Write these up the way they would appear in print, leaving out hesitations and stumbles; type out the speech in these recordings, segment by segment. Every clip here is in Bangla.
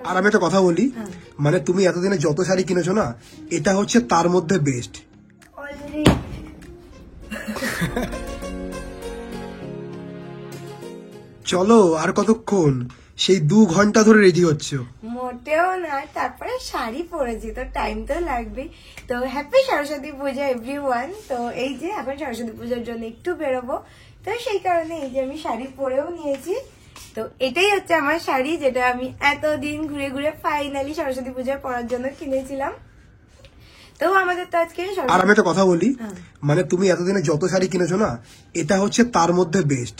আর আমি একটা কথা বলি, মানে তুমি এতদিনে যত শাড়ি কিনেছো না, এটা হচ্ছে তার মধ্যে বেস্ট। চলো আর কতক্ষণ, সেই 2 ঘন্টা ধরে রেডি হচ্ছে। মোটেও না, তারপরে শাড়ি পরেছি তো টাইম তো লাগবে। তো হ্যাপি সরস্বতী পূজা এভরিওয়ান। তো এই যে এখন সরস্বতী পূজার জন্য একটু বেরোবো, তো সেই কারণে এই যে আমি শাড়ি পরেও নিয়েছি। তো এটাই হচ্ছে আমার শাড়ি, যেটা আমি এতদিন ঘুরে ঘুরে ফাইনালি সরস্বতী পূজা পরার জন্য কিনেছিলাম। তো আমাদের তো আজকে আর আমি একটা কথা বলি, মানে তুমি এতদিনে যত শাড়ি কিনেছো না, এটা হচ্ছে তার মধ্যে বেস্ট।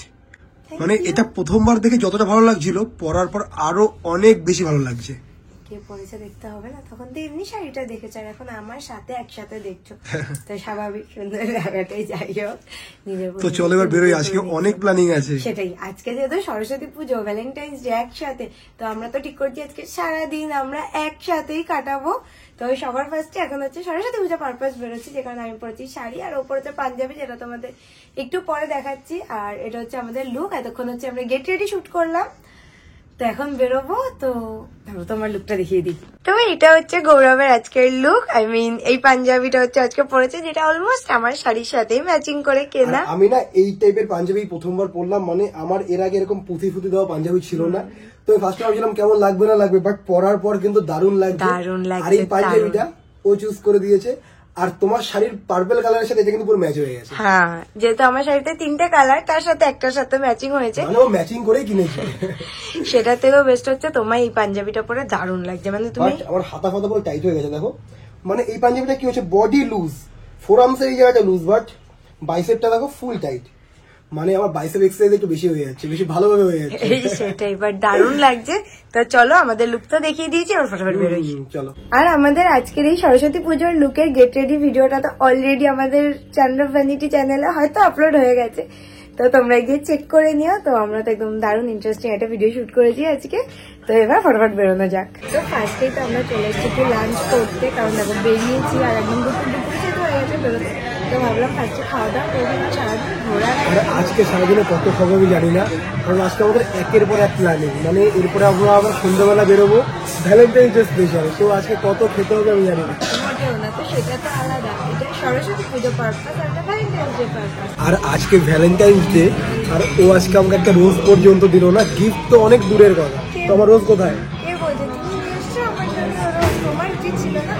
মানে এটা প্রথমবার দেখে যতটা ভালো লাগছিল, পরার পর আরো অনেক বেশি ভালো লাগছে। কে পরেছে দেখতে হবে না, তখন তো এমনি শাড়িটা দেখেছো, আর এখন আমার সাথে একসাথে দেখছো, তো স্বাভাবিক সুন্দর লাগাটাই। যাই হোক, তো চলো এবার বেরোই, আজকে অনেক প্ল্যানিং আছে। সেটাই, আজকে যেহেতু সরস্বতী পুজো, ভ্যালেন্টাইন্স ডে একসাথে, তো আমরা তো ঠিক করছি আজকে সারাদিন আমরা একসাথেই কাটাবো। তো সবার ফার্স্টে এখন হচ্ছে সরস্বতী পূজা পারপাস বেরোচ্ছি, যে কারণে আমি পরেছি শাড়ি আর ওপর হচ্ছে পাঞ্জাবি, যেটা তোমাদের একটু পরে দেখাচ্ছি। আর এটা হচ্ছে আমাদের লুক। এতক্ষণ হচ্ছে আমরা গেট রেডি শুট করলাম, তো এখন বেরোবো। তো তোমার লুকটা দেখিয়ে দিই। তো এটা হচ্ছে গৌরবের আজকের লুক। আই মিন এই পাঞ্জাবিটা হচ্ছে আজকে পরেছে, যেটা অলমোস্ট আমার শাড়ির সাথে ম্যাচিং করে কেনা। আমি না এই টাইপের পাঞ্জাবি প্রথমবার পরলাম, মানে আমার এর আগে এরকম পুঁথি ফুতি দেওয়া পাঞ্জাবি ছিল না। তো ফার্স্টে ভাবছিলাম কেমন লাগবে না লাগবে, বাট পরার পর কিন্তু দারুণ লাগছে। আর এই পাঞ্জাবিটা ও চুজ করে দিয়েছে, আর তোমার শাড়ির পার্পল কালারের সাথে এটা কিন্তু পুরো ম্যাচ হয়ে গেছে। হ্যাঁ, যেহেতু আমার শাড়িতে 3টে কালার, তার সাথে একটার সাথে ম্যাচিং হয়েছে, মানে ও ম্যাচিং করেই কিনেছে। সেটা থেকেও বেস্ট হচ্ছে তোমার এই পাঞ্জাবিটা পরে দারুণ লাগছে। মানে তুমি, আমার হাতা ফাতা পুরো টাইট হয়ে গেছে দেখো। মানে এই পাঞ্জাবিটা কি হচ্ছে, বডি লুজ, ফোরামসের এই জায়গাটা লুজ, বাট বাইসেপটা দেখো ফুল টাইট। মানে আমার বাইসেপ এক্সারসাইজ একটু বেশি হয়ে যাচ্ছে, বেশি ভালোভাবে হয়ে যাচ্ছে। সেটাই, বাট দারুণ লাগছে। তো চলো, আমাদের লুক তো দেখিয়ে দিয়েছি, আর ফটাফট বেরোই। চলো। আর আমাদের আজকের এই সরস্বতী পুজোর লুকের গেট রেডি ভিডিওটা তো অলরেডি আমাদের চ্যানেল ভ্যানিটি চ্যানেলে হয়তো আপলোড হয়ে গেছে, তো তোমরা গিয়ে চেক করে নিও। তো আমরা তো একদম দারুণ ইন্টারেস্টিং একটা ভিডিও শুট করেছি আজকে। তো এবার ফটাফট বেরোনো যাক। তো ফার্স্টেই তো আমরা চলে এসেছি একটু লাঞ্চ করতে, কারণ দেখো বেরিয়েছি আর একদম দুপুরে সেটা হয়ে গেছে বেরোতে। তো ভাবলাম ফার্স্টে খাওয়া দাওয়া করবো, সারাদিন ঘোরা। আজকে সারাদিনে কত খবর আমি জানি না, কারণ আজকে আমাদের একের পর এক প্ল্যানিং। মানে এরপরে আমরা আবার সন্ধ্যাবেলা বেরোবো ভ্যালেন্টাইন্স ডে স্পেশাল। তো আজকে কত খেতে হবে আমি জানি না। মোটেও না, তো সেটা তো আলাদা, এটা সরস্বতী পুজো পারপাস আর এটা ভ্যালেন্টাইন্স ডে পারপাস। আর আজকে ভ্যালেন্টাইন্স ডে, আর ও আজকে আমাকে একটা রোজ পর্যন্ত দিল না। গিফট তো অনেক দূরের কথা, তো আমার রোজ কোথায়? কে বলছে তুমি নিশ্চয় আমার জন্য রোজ? তোমার উচিত ছিল না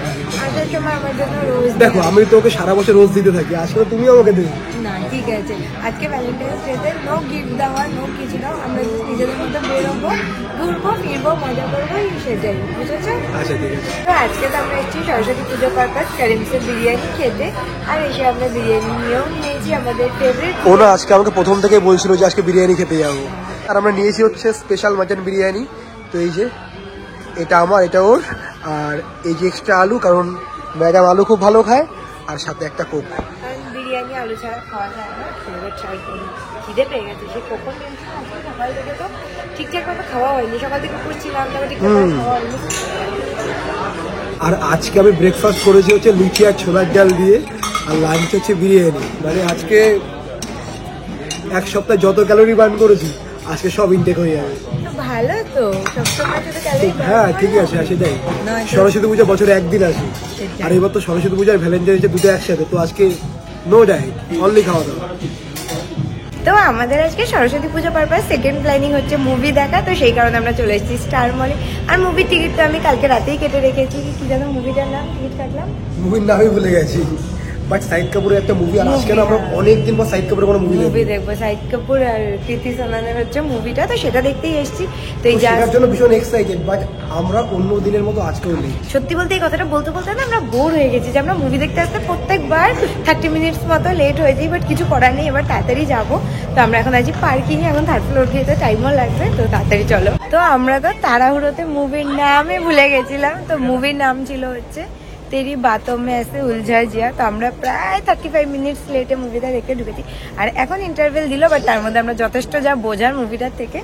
আসার সময় আমার জন্য রোজ? দেখো, আমি তো ওকে সারা বছর রোজ দিতে থাকি, আজকে তুমি আমাকে দেবে না? ঠিক আছে, আজকে ভ্যালেন্টাইন্স ডে, নো গিফট দেওয়া, নো কিছু দাও। আমরা নিজেদের মধ্যে বেরোবো, ঘুরবো ফিরবো, মজা করবো, সেটাই, বুঝেছো? আচ্ছা ঠিক আছে। তো আজকে তো আমরা এসেছি সরস্বতী পুজো পারপাস কারিমসের বিরিয়ানি খেতে, আর এসে আমরা বিরিয়ানি নিয়েও নিয়েছি আমাদের ফেভারিট। ও না আজকে আমাকে প্রথম থেকে বলছিল যে আজকে বিরিয়ানি খেতে যাবো, আর আমরা নিয়েছি হচ্ছে স্পেশাল মাটন বিরিয়ানি। তো এই যে এটা আমার, এটা ওর, আর এই যে এক্সট্রা আলু, কারণ ম্যাডাম আলু খুব ভালো খায়, আর সাথে একটা কোক। কারণ বিরিয়ানি আলু ছাড়া খাওয়া যায় না, ফেভারিট ট্রাই করি। খিদে পেয়ে গেছে, সে কখন টেনশন আসলে সকাল থেকে তো ঠিকঠাক ভাবে খাওয়া হয়নি, সকাল থেকে করছিলাম তবে ঠিকঠাক খাওয়া হয়নি। আর আজকে আমি ব্রেকফাস্ট করেছি হচ্ছে লুচি আর ছোলার ডাল দিয়ে, আর লাঞ্চ হচ্ছে বিরিয়ানি। মানে আজকে এক সপ্তাহ যত ক্যালোরি বার্ন করেছি আজকে সব ইনটেক হয়ে যাবে। ভালো তো, সবসময় শুধু ক্যালোরি। হ্যাঁ ঠিকই আছে, সেটাই। সরস্বতী পূজা বছরে একদিন আসে, আর এবার তো সরস্বতী পূজা আর ভ্যালেন্টাইন্স ডে দুটো একসাথে। তো আজকে নো ডায়েট, অনলি খাওয়া দাওয়া। তো আমাদের আজকে সরস্বতী পুজো পারপাস সেকেন্ড প্ল্যানিং হচ্ছে মুভি দেখা, তো সেই কারণে আমরা চলে এসেছি স্টার মলে। আর মুভির টিকিট তো আমি কালকে রাতেই কেটে রেখেছি। কি জানো মুভিটার নাম? টিকিট কাটলাম, মুভির নামই ভুলে গেছি, বাট শাহিদ কাপুরের একটা মুভি। আর আজকে আমরা অনেকদিন পর শাহিদ কাপুরের কোনো মুভি দেখবো। শাহিদ কাপুর আর কৃতি সাননের হচ্ছে মুভিটা, তো সেটা দেখতেই এসেছি। তো এই যার জন্য ভীষণ এক্সাইটেড, বাট আমরা অন্য দিনের মতো আজকেও নেই। সত্যি বলতে এই কথাটা বলতে বলতে না আমরা বোর হয়ে গেছি, যে আমরা মুভি দেখতে আসতে প্রত্যেকবার 30 মিনিটস মতো লেট হয়ে যাই, বাট কিছু করার নেই, এবার তাড়াতাড়ি যাবো। তো আমরা এখন আছি পার্কিং এ, এখন 3rd ফ্লোর যেতে টাইমও লাগবে, তো তাড়াতাড়ি চলো। তো আমরা তো তাড়াহুড়োতে মুভির নামে ভুলে গেছিলাম। তো মুভির নাম ছিল হচ্ছে তেরি বাতোं में ऐसे उलझा जिया। তো আমরা প্রায় 35 মিনিটস লেটে মুভিটা দেখে ঢুকেছি, আর এখন ইন্টারভেল দিল, বাট তার মধ্যে আমরা যথেষ্ট যা বোঝার মুভিটার থেকে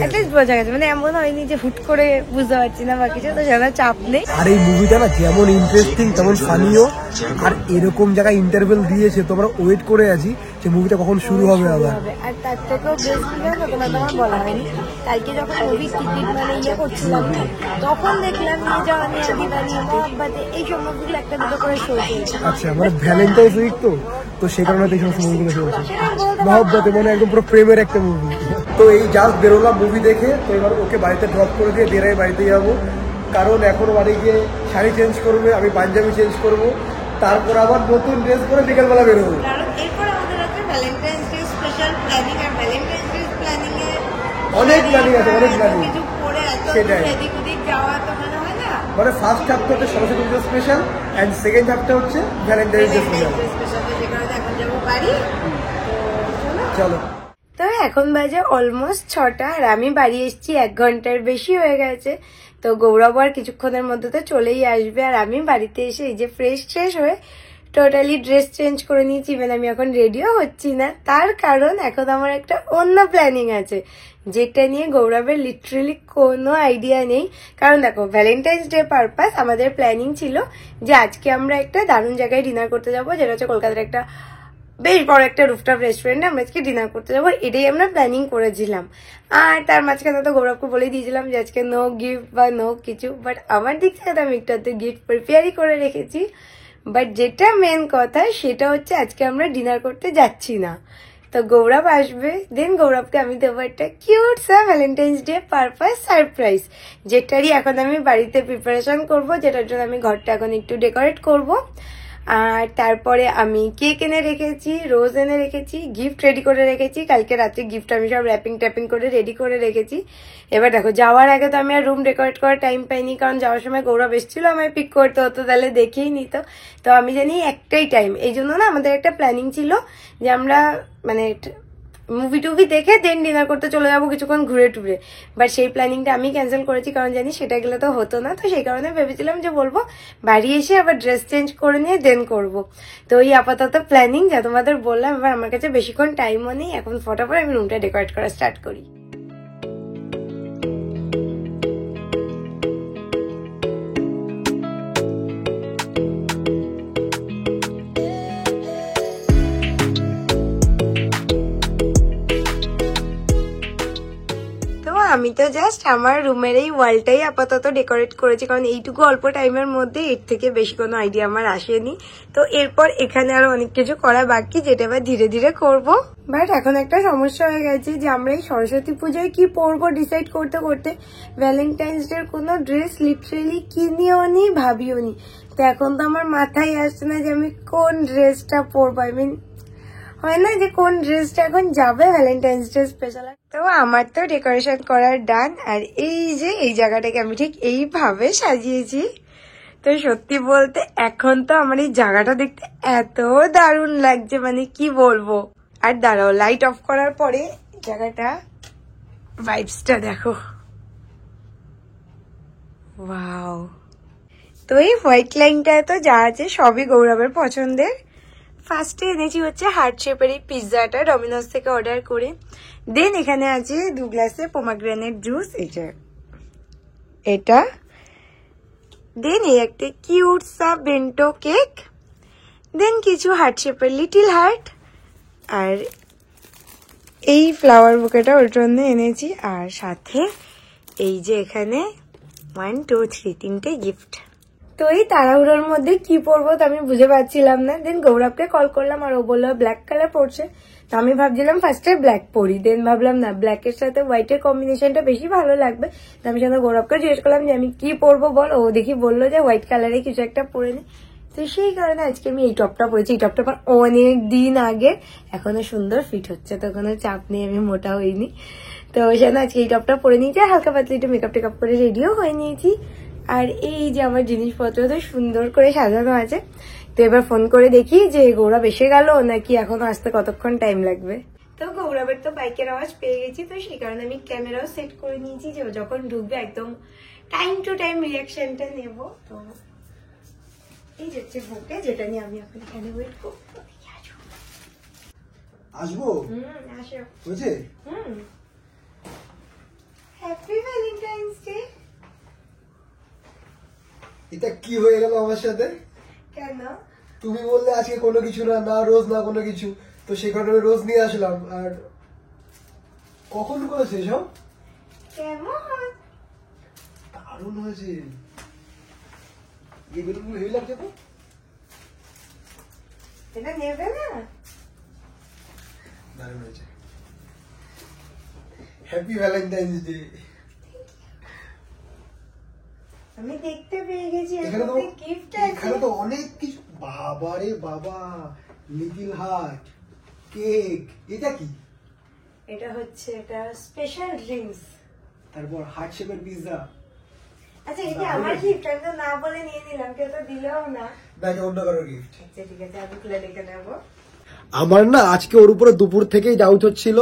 অ্যাটলিস্ট বোঝা গেছে। মানে এমন হয়নি যে হুট করে বুঝতে পারছি না বা কিছু, তো সেটা চাপ নেই। আর এই মুভিটা না যেমন ইন্টারেস্টিং তেমন ফানিও, আর এরকম জায়গায় ইন্টারভেল দিয়েছে তো আমরা ওয়েট করে আছি যে মুভিটা কখন শুরু হবে আবার। আর তার থেকেও বেস্ট কি জানো, তোমার তো আমার বলা হয়নি, কালকে যখন মুভির টিকিট মানে করছিলাম না, তখন দেখলাম যে জাওয়ানি দিওয়ানি মহব্বতে এইসব মুভিগুলো একটা দুটো করে শো চলছে। আচ্ছা মানে ভ্যালেন্টাইন্স উইক তো সেই কারণে এই সমস্ত মুভিগুলো চলছে। মহব্বতে মানে একদম পুরো প্রেমের একটা মুভি। তো এই জাস্ট বেরোলাম মুভি দেখে, তো এবার ওকে বাড়িতে ড্রপ করে দিয়ে দেরাই বাড়িতে যাবো, কারণ এখন বাড়ি গিয়ে শাড়ি চেঞ্জ করবে, আমি পাঞ্জাবি চেঞ্জ করব, তারপর আবার নতুন ড্রেস পরে বিকেলবেলা বেরোবো। কারণ এরপর আমাদের আছে ভ্যালেন্টাইন্স ডে স্পেশাল প্ল্যানিং, আর ভ্যালেন্টাইন্স ডে প্ল্যানিং এ অনেক প্ল্যানিং আছে, অনেক প্ল্যানিং। কিছু পরে এত সেটাই এদিক ওদিক যাওয়া তো মানে হয় না। মানে ফার্স্ট হাফটা হচ্ছে সরস্বতী পুজো স্পেশাল এন্ড সেকেন্ড হাফটা হচ্ছে ভ্যালেন্টাইন্স ডে স্পেশাল। এখন যাবো বাড়ি, চলো। তো এখন বাজে অলমোস্ট 6টা, আর আমি বাড়ি এসেছি 1 ঘন্টার বেশি হয়ে গেছে। তো গৌরব আর কিছুক্ষণের মধ্যে তো চলেই আসবে, আর আমি বাড়িতে এসে এই যে ফ্রেশ হয়ে টোটালি ড্রেস চেঞ্জ করে নিয়েছি। ইভেন আমি এখন রেডিও হচ্ছি না, তার কারণ এখন আমার একটা অন্য প্ল্যানিং আছে, যেটা নিয়ে গৌরবের লিটারেলি কোনো আইডিয়া নেই। কারণ দেখো, ভ্যালেন্টাইন্স ডে পারপাস আমাদের প্ল্যানিং ছিল যে আজকে আমরা একটা দারুণ জায়গায় ডিনার করতে যাবো, যেটা হচ্ছে কলকাতার একটা বেশ বড় একটা রুফটপ রেস্টুরেন্টে আমরা আজকে ডিনার করতে যাবো, এটাই আমরা প্ল্যানিং করেছিলাম। আর তার মাঝখানে তো গৌরবকে বলে দিয়েছিলাম যে আজকে নো গিফট বা নো কিছু, বাট আমার দিক থেকে আমি একটু গিফট প্রিপেয়ারই করে রেখেছি। বাট যেটা মেন কথা সেটা হচ্ছে আজকে আমরা ডিনার করতে যাচ্ছি না, তো গৌরব আসবে, দেন গৌরবকে আমি দেবো একটা কিউট সা ভ্যালেন্টাইন্স ডে পারপাস সারপ্রাইজ, যেটারই এখন আমি বাড়িতে প্রিপারেশন করব, যেটার জন্য আমি ঘরটা এখন একটু ডেকোরেট করব। আর তারপরে আমি কেক এনে রেখেছি, রোজ এনে রেখেছি, গিফট রেডি করে রেখেছি, কালকে রাতে গিফট আমি সব র্যাপিং ট্যাপিং করে রেডি করে রেখেছি। এবার দেখো, যাওয়ার আগে তো আমি আর রুম ডেকোরেট করার টাইম পাইনি, কারণ যাওয়ার সময় গৌরব এসেছিল আমায় পিক করতে হতো, তাহলে দেখেই নিত। তো আমি জানি একটাই টাইম, এই জন্য না আমাদের একটা প্ল্যানিং ছিল যে আমরা মানে মুভি টুভি দেখে দেন ডিনার করতে চলে যাবো কিছুক্ষণ ঘুরে টুরে, বাট সেই প্ল্যানিংটা আমি ক্যান্সেল করেছি, কারণ জানি সেটা গেলে তো হতো না। তো সেই কারণে ভেবেছিলাম যে বলবো বাড়ি এসে আবার ড্রেস চেঞ্জ করে নিয়ে দেন করব। তো এই আপাতত প্ল্যানিং যা তোমাদের বললাম। এবার আমার কাছে বেশিক্ষণ টাইমও নেই, এখন ফটাফট আমি রুমটা ডেকোরেট করা স্টার্ট করি। আমি তো জাস্ট আমার রুমের এই ওয়ালটাই আপাতত ডেকোরেট করেছি, কারণ এইটুকু অল্প টাইমের মধ্যে এর থেকে বেশি কোনো আইডিয়া আমার আসেনি। তো এরপর এখানে আরো অনেক কিছু করা বাকি, যেটা এবার ধীরে ধীরে করব। বাট এখন একটা সমস্যা হয়ে গেছে যে আমরা এই সরস্বতী পুজোয় কি পরবো ডিসাইড করতে করতে ভ্যালেন্টাইন্স ডে কোনো ড্রেস লিটারেলি কিনিও নি, ভাবিও নি। তো এখন তো আমার মাথায় আসছে না যে আমি কোন ড্রেসটা পরবো। আই মিন হয় না যে কোন ড্রেসটা এখন যাবে ভ্যালেন্টাইন্স ডে স্পেশাল। তো আমার তো ডেকোরেশন করার ডান, আর এই যে এই জায়গাটাকে আমি ঠিক এইভাবে সাজিয়েছি। তো সত্যি বলতে এখন তো আমার এই জায়গাটা দেখতে এত দারুণ লাগছে, মানে কি বলবো। আর দাঁড়াও, লাইট অফ করার পরে জায়গাটা ভাইবসটা দেখো, ওয়াও। তো এই হোয়াইট লাইনটা তো যা আছে সবই গৌরবের পছন্দের। ফার্স্টে এনেছি হচ্ছে হার্ট শেপের এই পিৎজাটা ডমিনোস থেকে অর্ডার করে। দেন এখানে আছে 2 গ্লাসে পোমাগ্রেনেট জুস, এটা। দেন এই একটা কিউট সা বেন্টো কেক, দেন কিছু হার্ট শেপের লিটিল হার্ট, আর এই ফ্লাওয়ার বুকেটা ওর জন্য এনেছি। আর সাথে এই যে এখানে 1 2 3 3টে গিফট। তো এই তাড়াহুড়োর মধ্যে কি পরবো তো আমি বুঝে পাচ্ছিলাম না। দেন গৌরবকে কল করলাম, আর ও বললো ব্ল্যাক কালার পরছে। তো আমি ভাবছিলাম ফার্স্টে ব্ল্যাক পরি, দেন ভাবলাম না, ব্ল্যাকের সাথে হোয়াইটের কম্বিনেশনটা বেশি ভালো লাগবে। তো আমি সাথে গৌরবকে জিজ্ঞেস করলাম যে আমি কি পরবো বল, ও দেখি বললো যে হোয়াইট কালারে কিছু একটা পরে নে। তো সেই কারণে আজকে আমি এই টপটা পরেছি। এই টপটা পর অনেক দিন আগে, এখনো সুন্দর ফিট হচ্ছে, তো কোনো চাপ নেই, আমি মোটা হইনি। তো ওই জন্য আজকে এই টপটা পরে নিয়েছি, হালকা পাতলা একটু মেকআপ টেকআপ করে রেডিও হয়ে নিয়েছি। আর এই যে আমার জিনিসপত্র তো সুন্দর করে সাজানো আছে। তো এবার ফোন করে দেখি যে গৌরব এসে গেল নাকি এখনো আসতে কতক্ষণ টাইম লাগবে। তো গৌরবের তো বাইকের আওয়াজ পেয়ে গেছি, তো সেই কারণে আমি ক্যামেরাও সেট করে নিয়েছি যে ও যখন ঢুকবে একদম টাইম টু টাইম রিয়াকশনটা নেব। তো এই যে হচ্ছে বুকে, যেটা নিয়ে আমি এখন এখানে ওয়েট করবো। আসবো? আসো। বুঝে? Happy Valentine's day. এটা কি হয়ে গেল আমার সাথে? কেন? তুমি বললে আজকে কোনো কিছু না, না রোজ না কোনো কিছু, তো সেই কারণে আমি রোজ নিয়ে আসলাম। আর কখন করেছে সব? কেমন দারুণ হয়েছে, এই বেলুনগুলো হেভি লাগছে তো। এটা নেবে না? দারুণ হয়েছে। Happy Valentine's day. আমি দেখতে পেয়ে গেছি এখানে তো গিফট এখানে আছে। তো অনেক কিছু। বাবা রে বাবা, লিটল হার্ট, কেক, এটা কি? এটা হচ্ছে এটা স্পেশাল ড্রিঙ্কস। তারপর হার্ট শেপের পিৎজা। আচ্ছা এটা আমার গিফট, আমি তো না বলে নিয়ে নিলাম, কেউ তো দিলেও না। না, এটা অন্য কারোর গিফট। আচ্ছা ঠিক আছে, আমি খুলে দেখে নেবো। আমার না আজকে ওর উপরে দুপুর থেকেই ডাউট হচ্ছিল।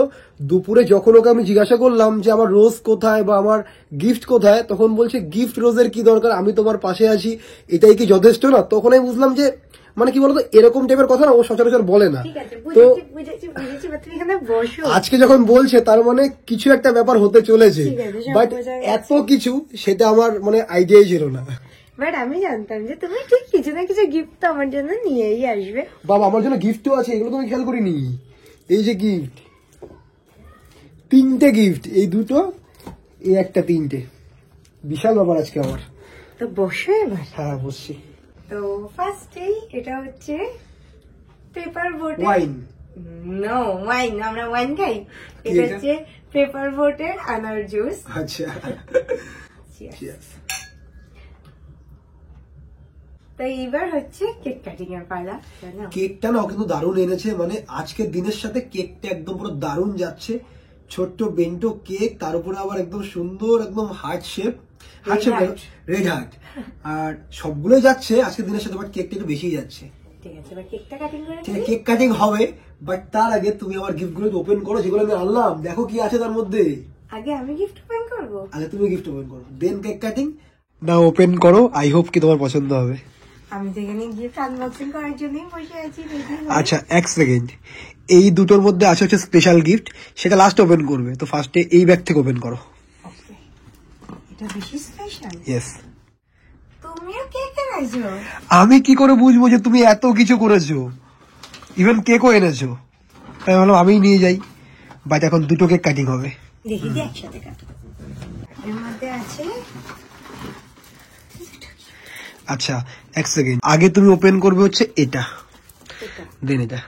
দুপুরে যখন ওকে আমি জিজ্ঞাসা করলাম যে আমার রোজ কোথায় বা আমার গিফট কোথায়, তখন বলছে গিফট রোজের কি দরকার, আমি তোমার পাশে আছি, এটাই কি যথেষ্ট না? তখন আমি বুঝলাম যে মানে কি বলতো, এরকম টাইপের কথা না ও সচরাচর বলে না। ঠিক আছে, তো বুঝেছি, তুমি এখানে বসো। আজকে যখন বলছে তার মানে কিছু একটা ব্যাপার হতে চলেছে, ঠিক আছে, সব বাট বোঝা গেছে। এত কিছু সেটা আমার মানে আইডিয়াই ছিল না। বাট আমি জানতাম যে তুমি ঠিক কিছু না কিছু গিফট তো আমার জন্য নিয়েই আসবে। বাবা, আমার জন্য গিফটও আছে, এগুলো তো আমি খেয়াল করিনি। এই যে গিফট, 3টে গিফট, এই 2টো, এই একটা, 3টে। বিশাল ব্যাপার আজকে আমার। তো বসো এবার। হ্যাঁ বসছি। তো ফার্স্টেই এটা হচ্ছে paper boat. Wine? No wine, আমরা ওয়াইন খাই। এটা এটা? হচ্ছে পেপার বোটের আনার জুস। আচ্ছা। Cheers. Cheers. তো এইবার হচ্ছে কেক কাটিং এর পালা। জানো? কেকটা না কিন্তু দারুণ এনেছে, মানে আজকের দিনের সাথে কেকটা একদম পুরো দারুণ যাচ্ছে। ছোট্ট বেন্টো কেক, তার উপরে আবার একদম সুন্দর, একদম হার্ট শেপ, রেড হার্ট, আর সবগুলোই যাচ্ছে আজকের দিনের সাথে, বাট কেকটা একটু বেশি যাচ্ছে। ঠিক আছে, এবার কেকটা কাটিং করে ঠিক আছে, নিই। কেক কাটিং হবে, বাট তার আগে তুমি আমার গিফট গুলো ওপেন করো, যেগুলো আমি আনলাম। দেখো কি আছে তার মধ্যে। আগে আমি গিফট ওপেন করবো। আগে তুমি গিফট ওপেন করো, দেন কেক কাটিং। না, ওপেন করো, আই হোপ কি তোমার পছন্দ হবে। আমি তো এখানে গিফট আনবক্সিং করার জন্যই বসে আছি। আচ্ছা, 1 সেকেন্ড। এই দুটোর মধ্যে আছে হচ্ছে স্পেশাল গিফট, সেটা লাস্ট ওপেন করবে। তো ফার্স্টে এই ব্যাগ থেকে ওপেন করো। ওকে, এটা বেশি স্পেশাল। ইয়েস। তুমিও কেক এনেছো? আমি কি করে বুঝবো যে তুমি এত কিছু করেছো, ইভেন কেকও এনেছো? তাই ভাবলাম আমিই নিয়ে যাই, বাট এখন 2টো কেক কাটিং হবে। দেখি দিয়ে একসাথে কাটো। এর মধ্যে আছে, আচ্ছা 1 সেকেন্ড, আগে তুমি ওপেন করবে হচ্ছে এটা, এটা দেন এটা।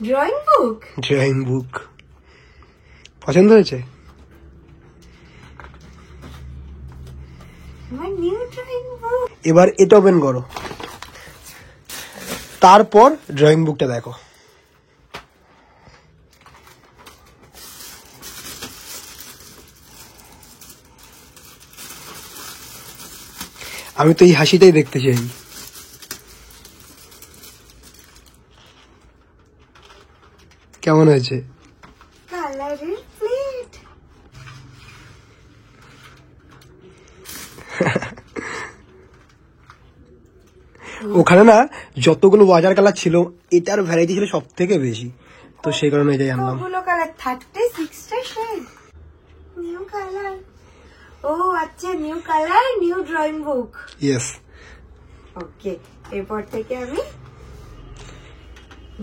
Drawing book. ড্রয়িং বুক পছন্দ হয়েছে? আমার নিউ ড্রয়িং বুক। এবার এটা ওপেন করো, তারপর ড্রয়িং বুকটা দেখো। আমি তো এই হাসিটাই দেখতে চাই। কেমন হয়েছে? কালারের প্লেট। ওখানে না যতগুলো ওয়াটার কালার ছিল, এটার ভ্যারাইটি ছিল সব থেকে বেশি, তো সেই কারণে এটাই আনলাম। কতগুলো কালার? 36টা শেড। New colour. ও আচ্ছা, new colour, new drawing book. Yes. Okay, এরপর থেকে আমি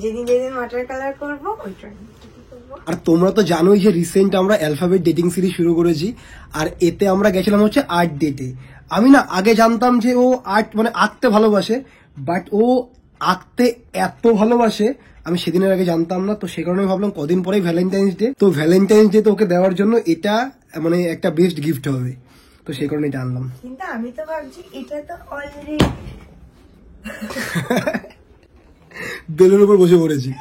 যেদিন যেদিন ওয়াটার কালার করবো ওই ড্রয়িং করবো। আর তোমরা তো জানোই যে রিসেন্ট আমরা অ্যালফাবেট ডেটিং সিরিজ শুরু করেছি, আর এতে আমরা গেছিলাম হচ্ছে আর্ট ডেটে। আমি না আগে জানতাম যে ও আর্ট মানে আঁকতে ভালোবাসে, বাট ও আঁকতে এত ভালোবাসে আমি সেদিনের আগে জানতাম না। তো সে কারণে ভাবলাম কদিন পরেই ভ্যালেন্টাইন্স ডে, তো ভ্যালেন্টাইন্স ডে তো ওকে দেওয়ার জন্য এটা মানে একটা বেস্ট গিফট হবে, তো সেই কারণে এটা আনলাম। কিন্তু আমি তো ভাবছি এটা তো অলরেডি বেলুন উপর বসে পড়েছি।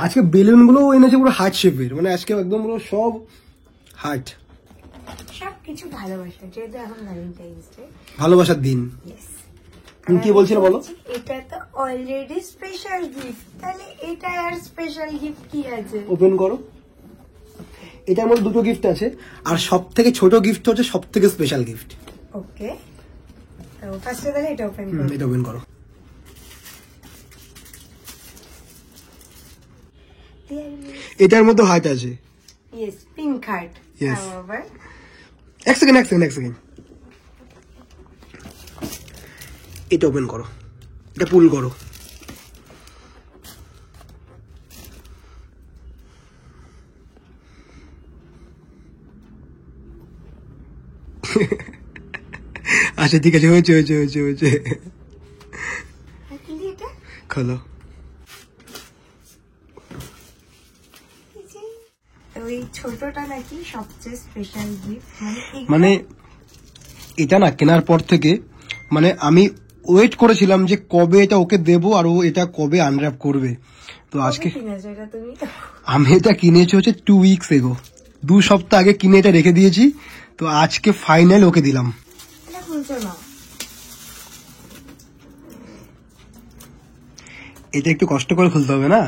আজকে বেলুন গুলো এনেছে পুরো হার্ট শেপের, মানে আজকে একদম পুরো সব হার্ট। সবকিছু ভালোবাসা, যেহেতু এখন ভ্যালেন্টাইন্স ডে, ভালোবাসার দিন। ইয়েস। তুমি কি বলছিলে বলো? এটা তো অলরেডি স্পেশাল গিফট, তাহলে এটা আর স্পেশাল গিফট কি আছে? ওপেন করো। এটার মধ্যে 2টো গিফট আছে, আর সব থেকে ছোট গিফট হচ্ছে সব থেকে স্পেশাল গিফট। ওকে, তো ফার্স্টে তাহলে এটা ওপেন করো। এটা ওপেন করো। এটার মধ্যে হার্ট আছে। Yes, pink heart. Yes. আবার 1 সেকেন্ড। এটা ওপেন করো, এটা পুল করো। আচ্ছা ঠিক আছে, হয়েছে হয়েছে হয়েছে হয়েছে, খোলো। ওই ছোটটা নাকি সবচেয়ে স্পেশাল গিফট, মানে এটা না কেনার পর থেকে মানে আমি ওয়েট করেছিলাম যে কবে এটা ওকে দেবো আর ও এটা কবে আনর্যাপ করবে। তো আজকে তুমি আমি এটা কিনেছি হচ্ছে 2 উইকস এগো, 2 সপ্তাহ আগে কিনে এটা রেখে দিয়েছি। তো আজকে ফাইনাল ওকে দিলাম। এটা খুলছো না? এটা একটু কষ্ট করে খুলতে হবে না,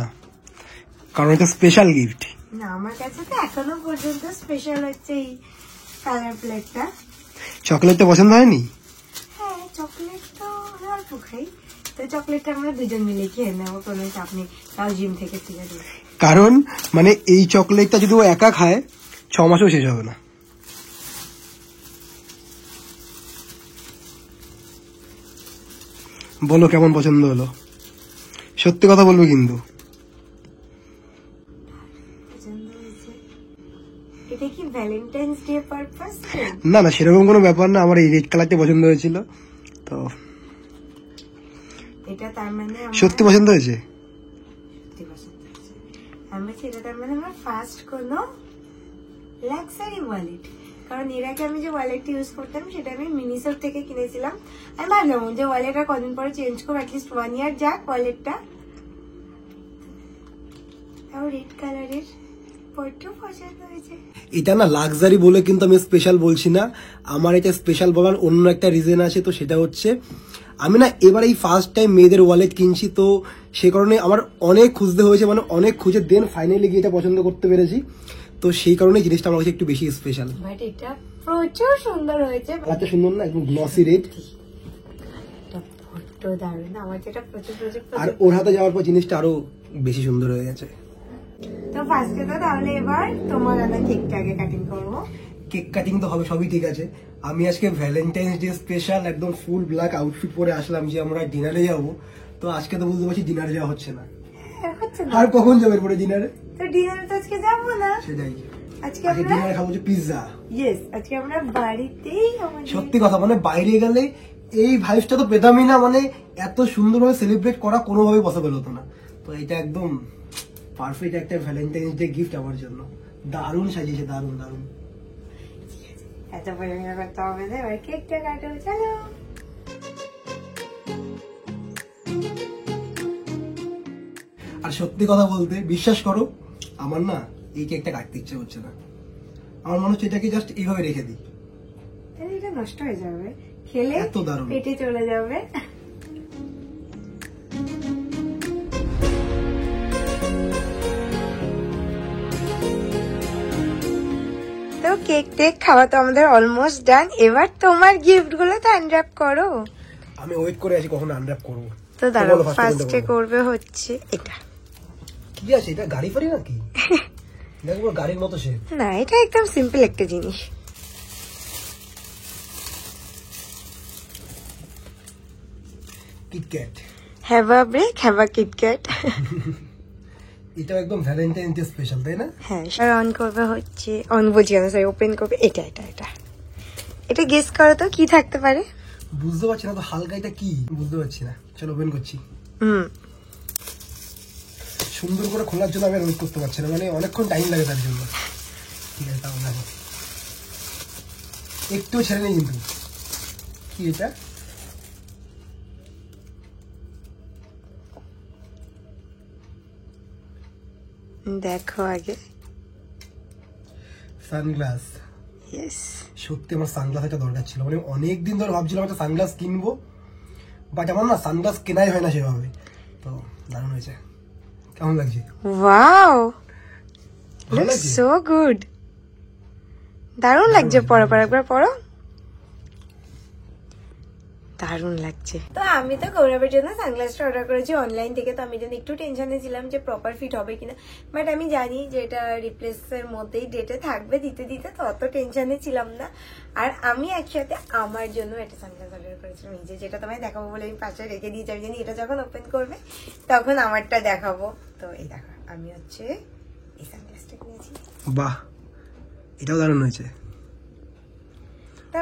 কারণ এটা স্পেশাল গিফট। না আমার কাছে তো এখনো পর্যন্ত স্পেশাল হচ্ছে এই কালার প্লেটটা। চকলেটটা পছন্দ হয়নি? হ্যাঁ চকলেট তো অল্প খাই, তো চকলেটটা আমরা দুজন মিলে খেয়ে নেবো, কোনো চাপ নেই, তাও জিম থেকে ফিরে দেবো। কারণ মানে এই চকলেটটা যদি ও একা খায় 6 মাসেও শেষ হবে না। বলো কেমন পছন্দ হলো, সত্যি কথা বলবো কিন্তু। এটা কি ভ্যালেন্টাইন্স ডে পারপাস? না না সেরকম কোনো ব্যাপার না, আমার এই রেড কালারটা পছন্দ হয়েছিল তো। এটা তার মানে সত্যি পছন্দ হয়েছে? এটা তার মানে আমার ফার্স্ট কোনো লাক্সারি ওয়ালেট, কারণ এর আগে আমি যে ওয়ালেটটা ইউজ করতাম সেটা আমি মিনিসোর থেকে কিনেছিলাম। আমি ভাবলাম যে ওয়ালেট আর কদিন পরে চেঞ্জ করবো, অ্যাটলিস্ট 1 ইয়ার যাক ওয়ালেটটা। তাও রেড কালারের বড্ড পছন্দ হয়েছে। এটা না লাক্সারি বলে কিন্তু আমি স্পেশাল বলছি না, আমার এটা স্পেশাল বলার অন্য একটা রিজন আছে। তো সেটা হচ্ছে আমি না এবার এই ফার্স্ট টাইম মেয়েদের ওয়ালেট কিনছি, তো সে কারণে আমার অনেক খুঁজতে হয়েছে, মানে অনেক খুঁজে দেন ফাইনালি গিয়ে এটা পছন্দ করতে পেরেছি। তো সেই কারণে জিনিসটা আমার কাছে একটু বেশি স্পেশাল। বাট এটা প্রচুর সুন্দর হয়েছে, কালারটা সুন্দর না, একদম গ্লসি রেড, বড্ড দারুণ। আমার যেটা প্রচুর প্রচুর আর ওর হাতে যাওয়ার পর জিনিসটা আরো বেশি সুন্দর হয়ে গেছে। তো ফার্স্টে তো তাহলে এবার তোমার আনা কেকটা আগে কাটিং করবো। কেক কাটিং তো হবে, সবই ঠিক আছে। আমি আজকে ভ্যালেন্টাইন্স ডে স্পেশাল একদম ফুল ব্ল্যাক আউটফিট পরে আসলাম যে আমরা ডিনারে যাব। তো আজকে তো বুঝতে পারছি ডিনারে যাওয়া হচ্ছে না। হচ্ছে না, আর কখন যাবে এরপরে ডিনারে? তো ডিনারে তো আজকে যাবো না, সেটাই, আজকে আজকে আমরা ডিনারে খাবো যে পিৎজা। ইয়েস, আজকে আমরা বাড়িতেই আমাদের সত্যি কথা মানে বাইরে গেলে এই ভাইবসটা তো পেতামই না, মানে এত সুন্দরভাবে সেলিব্রেট করা কোনোভাবে পসিবল হতো না। তো এটা একদম পারফেক্ট একটা ভ্যালেন্টাইন্স ডে গিফট আমার জন্য। দারুণ সাজিয়েছে, দারুণ দারুণ। এত পরিমাণ করতে হবে না, এবার কেকটা কাটো, চলো। আর সত্যি কথা বলতে বিশ্বাস করো আমার না এই কেকটা কাটতে ইচ্ছে হচ্ছে না। আমার মনে হচ্ছে এটাকে জাস্ট এইভাবে রেখে দিই, তাহলে এটা নষ্ট হয়ে যাবে, খেলে এত দারুণ পেটে চলে যাবে। তো কেক টেক খাওয়া তো আমাদের অলমোস্ট ডান, এবার তোমার গিফট গুলো তো আনর্যাপ করো। আমি ওয়েট করে আছি কখন আনর্যাপ করবো। তো দাঁড়াও, ফার্স্টে করবে হচ্ছে এটা। কি আছে এটা, গাড়ি ফাড়ি নাকি? দেখো গাড়ির মতো সে না, এটা একদম সিম্পল একটা জিনিস। KitKat, have a break, have a KitKat. এটা একদম ভ্যালেন্টাইন ডে স্পেশাল, তাই না? হ্যাঁ, আর অন করবে হচ্ছে, অন বলছি না, সরি, ওপেন করবে এটা এটা এটা এটা গেস করো তো কি থাকতে পারে। বুঝতে পারছি না তো, হালকা এটা কি বুঝতে পারছি না। চলো ওপেন করছি। সুন্দর করে খোলার জন্য আমি ওয়েট করতে পারছি না, মানে অনেকক্ষণ টাইম লাগে তার জন্য। ঠিক আছে তাও দেখো, একটু ছেড়ে নেই কিন্তু। কি এটা? দেখো আগে, সানগ্লাস। ইয়েস, সত্যি আমার সানগ্লাস একটা দরকার ছিল, মানে অনেকদিন ধরে ভাবছিলাম একটা সানগ্লাস কিনবো, বাট আমার না সানগ্লাস কেনাই হয় না সেভাবে। তো দারুণ হয়েছে, কেমন লাগছে? ওয়াও, ভালো লুকস লাগছে? সো গুড, দারুণ লাগছে। পরো পর একবার পরো। দারুণ লাগছে। তো আমি তো গৌরবের জন্য সানগ্লাসটা অর্ডার করেছি অনলাইন থেকে, তো আমি যেন একটু টেনশনে ছিলাম যে প্রপার ফিট হবে কিনা, বাট আমি জানি যে এটা রিপ্লেসের মধ্যেই ডেটে থাকবে দিতে দিতে, তো অত টেনশনে ছিলাম না। আর আমি একসাথে আমার জন্য একটা সানগ্লাস অর্ডার করেছিলাম নিজে, যেটা তোমায় দেখাবো বলে আমি পাশে রেখে দিয়েছি। আমি জানি এটা যখন ওপেন করবে তখন আমারটা দেখাবো। তো এই দেখো আমি হচ্ছে এই সানগ্লাসটা কিনেছি। বাহ, এটাও দারুণ হয়েছে।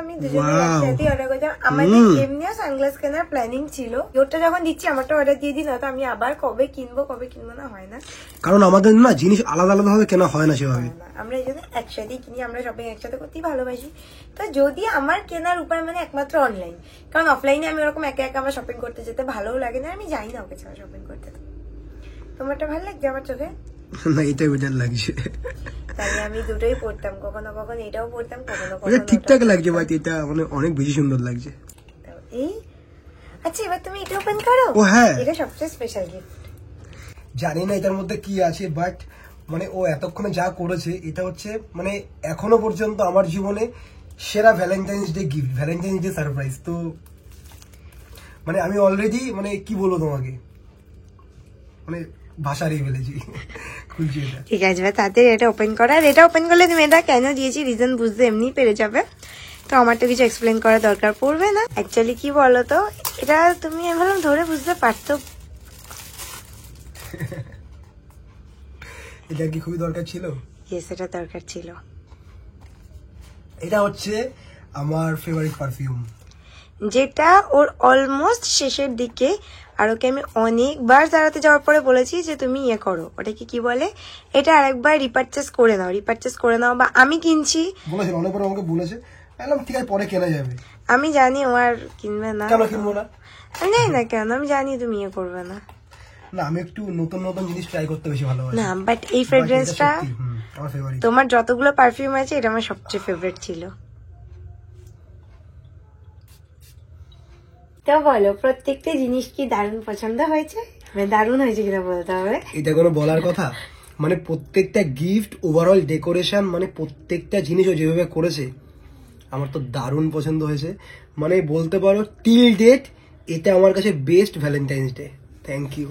আমি দুজনে একসাথে অর্ডার করেছিলাম। আমাদের এমনিও সানগ্লাস কেনার প্ল্যানিং ছিল, ওটা যখন দিচ্ছি আমারটা অর্ডার দিয়ে দিই, না তো আমি আবার কবে কিনবো না হয় না, কারণ আমাদের না জিনিস আলাদা আলাদা ভাবে কেনা হয় না সেভাবে। আমরা এই জন্য একসাথেই কিনি, আমরা শপিং একসাথে করতেই ভালোবাসি। তো যদি আমার কেনার উপায় মানে একমাত্র অনলাইন, কারণ অফলাইনে আমি ওরকম একা একা আমার শপিং করতে যেতে ভালোও লাগে না, আমি যাই না ওকে ছাড়া শপিং করতে। তোমারটা ভালো লাগছে আমার চোখে? না, এটাই বেটার লাগছে। তাই আমি দুটোই পড়তাম, কখনো কখনো এটাও পড়তাম, কখনো এটা কখনো ঠিকঠাক লাগছে বাট এটা মানে অনেক বেশি সুন্দর লাগছে। এই আচ্ছা, এবার তুমি এটা ওপেন করো। ও হ্যাঁ, এটা সবচেয়ে স্পেশাল গিফট। জানি না এটার মধ্যে কি আছে, বাট মানে ও এতক্ষণে যা করেছে এটা হচ্ছে মানে এখনো পর্যন্ত আমার জীবনে সেরা Valentine's day gift, Valentine's day surprise. তো মানে আমি অলরেডি মানে কি বলবো তোমাকে, মানে ভাষা হারিয়ে ফেলেছি। খুলছি এটা। ঠিক আছে, তাড়াতাড়ি এটা ওপেন করা। আর এটা ওপেন করলে তুমি এটা কেন দিয়েছি রিজন বুঝতে এমনি পেরে যাবে, তো আমার তো কিছু এক্সপ্লেন করার দরকার পড়বে না। অ্যাকচুয়ালি কি বলো তো, এটা তুমি আমি ভাবলাম ধরে বুঝতে পারতো। এটা কি খুবই দরকার ছিল? ইয়েস, এটা দরকার ছিল। এটা হচ্ছে আমার ফেভারিট পারফিউম, যেটা ওর অলমোস্ট শেষের দিকে, আর ওকে আমি অনেকবার দাঁড়াতে যাওয়ার পরে বলেছি যে তুমি ইয়ে করো, ওটাকে কি বলে, এটা আরেকবার রিপারচেস করে নাও, বা আমি কিনছি বলেছে অনেকবার আমাকে বলেছে, বললাম ঠিক আছে পরে কেনা যাবে। আমি জানি ও আর কিনবে না, কেন কিনবো না? আমি জানি না কেন, আমি জানি তুমি ইয়ে করবে না। না, আমি একটু নতুন নতুন জিনিস ট্রাই করতে বেশি ভালোবাসি। না, বাট এই ফ্রেগ্রেন্সটা আমার ফেভারিট। তোমার যতগুলো পারফিউম আছে এটা আমার সবচেয়ে ফেভারিট ছিল। তো বলো, প্রত্যেকটা জিনিস কি দারুণ পছন্দ হয়েছে? দারুণ হয়েছে কিনা বলতে হবে। এটা কোনো বলার কথা? মানে প্রত্যেকটা গিফট, ওভারঅল ডেকোরেশন, মানে প্রত্যেকটা জিনিসও যেভাবে করেছে আমার তো দারুণ পছন্দ হয়েছে। মানে বলতে পারো টিল ডেট এটা আমার কাছে best Valentine's day. Thank you.